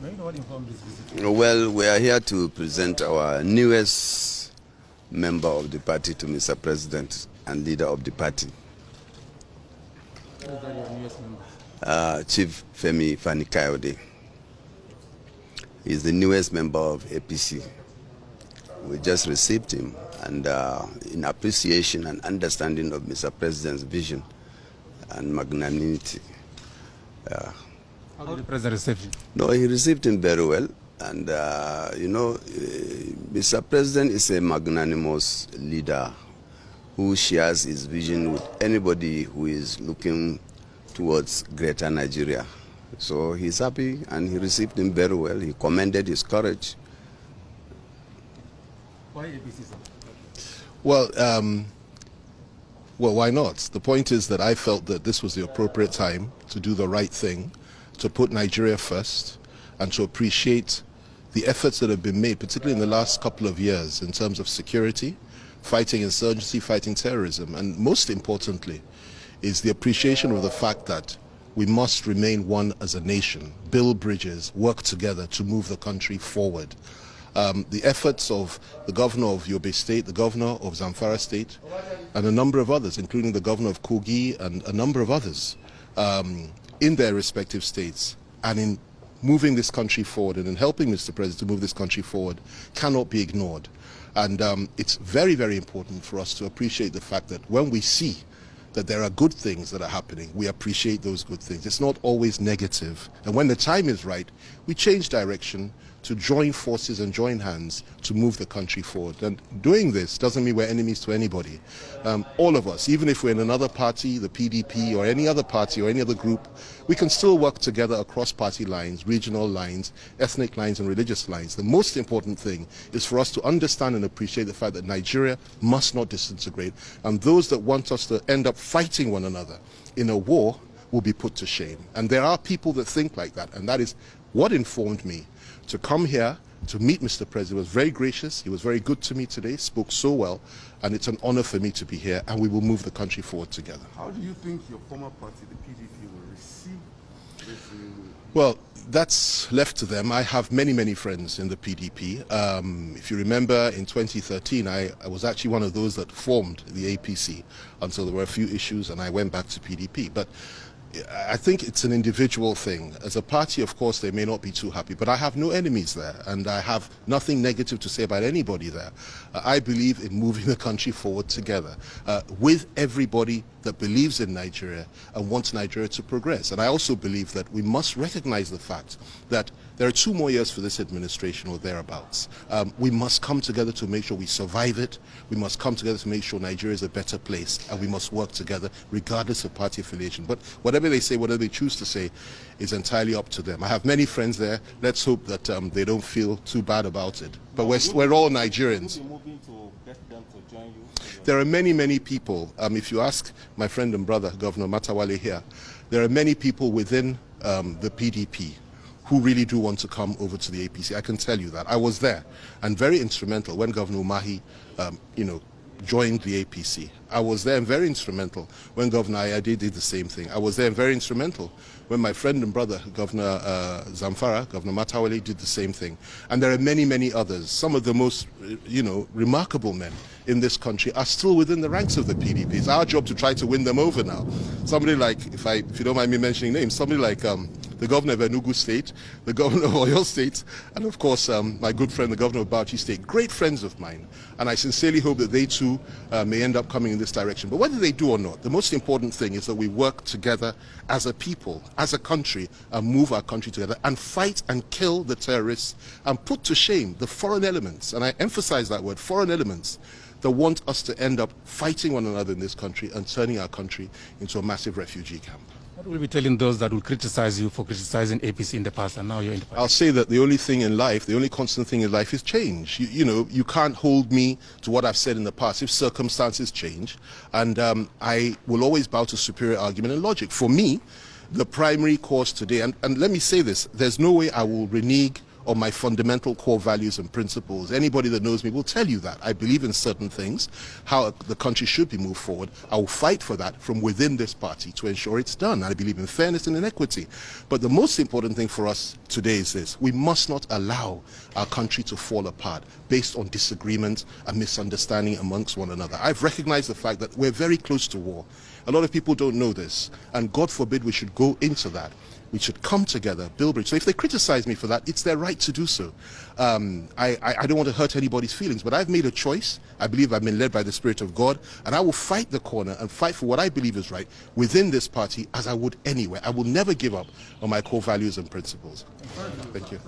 May you know what informed this visit? Well, we are here to present our newest member of the party to Mr. President and leader of the party. Who is that your newest member? Chief Fani Kayode. He is the newest member of APC. We just received him, and in appreciation and understanding of Mr. President's vision and magnanimity. How did the President receive him? No, he received him very well. And, Mr. President is a magnanimous leader who shares his vision with anybody who is looking towards greater Nigeria. So he's happy, and he received him very well. He commended his courage. Why APC, sir? Well, why not? The point is that I felt that this was the appropriate time to do the right thing, to put Nigeria first, and to appreciate the efforts that have been made, particularly in the last couple of years, in terms of security, fighting insurgency, fighting terrorism, and most importantly is the appreciation of the fact that we must remain one as a nation, build bridges, work together to move the country forward. The efforts of the governor of Yobe State, the governor of Zamfara State, and a number of others, including the governor of Kogi and a number of others, in their respective states, and in moving this country forward and in helping Mr. President to move this country forward, cannot be ignored. And it's very, very important for us to appreciate the fact that when we see that there are good things that are happening, we appreciate those good things. It's not always negative. And when the time is right, we change direction to join forces and join hands to move the country forward. And doing this doesn't mean we're enemies to anybody. All of us, even if we're in another party, the PDP or any other party or any other group, we can still work together across party lines, regional lines, ethnic lines and religious lines. The most important thing is for us to understand and appreciate the fact that Nigeria must not disintegrate, and those that want us to end up fighting one another in a war will be put to shame. And there are people that think like that, and that is what informed me to come here to meet Mr. President. He was very gracious, he was very good to me today, spoke so well, and it's an honor for me to be here, and we will move the country forward together. How do you think your former party, the PDP, will receive this? Well, that's left to them. I have many, many friends in the PDP. If you remember, in 2013, I was actually one of those that formed the APC until there were a few issues, and I went back to PDP. But I think it's an individual thing. As a party, of course, they may not be too happy, but I have no enemies there, and I have nothing negative to say about anybody there. I believe in moving the country forward together with everybody that believes in Nigeria and wants Nigeria to progress. And I also believe that we must recognize the fact that there are 2 more years for this administration or thereabouts. We must come together to make sure we survive it. We must come together to make sure Nigeria is a better place, and we must work together regardless of party affiliation. But whatever they say, whatever they choose to say, is entirely up to them. I have many friends there. Let's hope that they don't feel too bad about it. But we're all Nigerians. There are many, many people. If you ask my friend and brother, Governor Matawale here, there are many people within the PDP who really do want to come over to the APC. I can tell you that. I was there, and very instrumental when Governor Umahi, joined the APC. I was there and very instrumental when Governor Ayade did the same thing. I was there and very instrumental when my friend and brother, Governor Zamfara, Governor Matawale, did the same thing. And there are many, many others. Some of the most, remarkable men in this country are still within the ranks of the PDP. It's our job to try to win them over now. Somebody like, if you don't mind me mentioning names, somebody like the governor of Enugu State, the governor of Oyo State, and of course my good friend, the governor of Bauchi State, great friends of mine. And I sincerely hope that they too may end up coming in this direction. But whether they do or not, the most important thing is that we work together as a people, as a country, and move our country together and fight and kill the terrorists and put to shame the foreign elements, and I emphasize that word, foreign elements, that want us to end up fighting one another in this country and turning our country into a massive refugee camp. What will you be telling those that will criticize you for criticizing APC in the past and now you're in the party? I'll say that the only thing in life, the only constant thing in life is change. You can't hold me to what I've said in the past if circumstances change. And I will always bow to superior argument and logic. For me, the primary cause today, and let me say this, there's no way I will renege on my fundamental core values and principles. Anybody that knows me will tell you that. I believe in certain things, how the country should be moved forward. I will fight for that from within this party to ensure it's done. I believe in fairness and in equity. But the most important thing for us today is this: we must not allow our country to fall apart based on disagreement and misunderstanding amongst one another. I've recognized the fact that we're very close to war. A lot of people don't know this, and God forbid we should go into that. We should come together, build bridge. So if they criticize me for that, it's their right to do so. I don't want to hurt anybody's feelings, but I've made a choice. I believe I've been led by the Spirit of God, and I will fight the corner and fight for what I believe is right within this party as I would anywhere. I will never give up on my core values and principles. Thank you.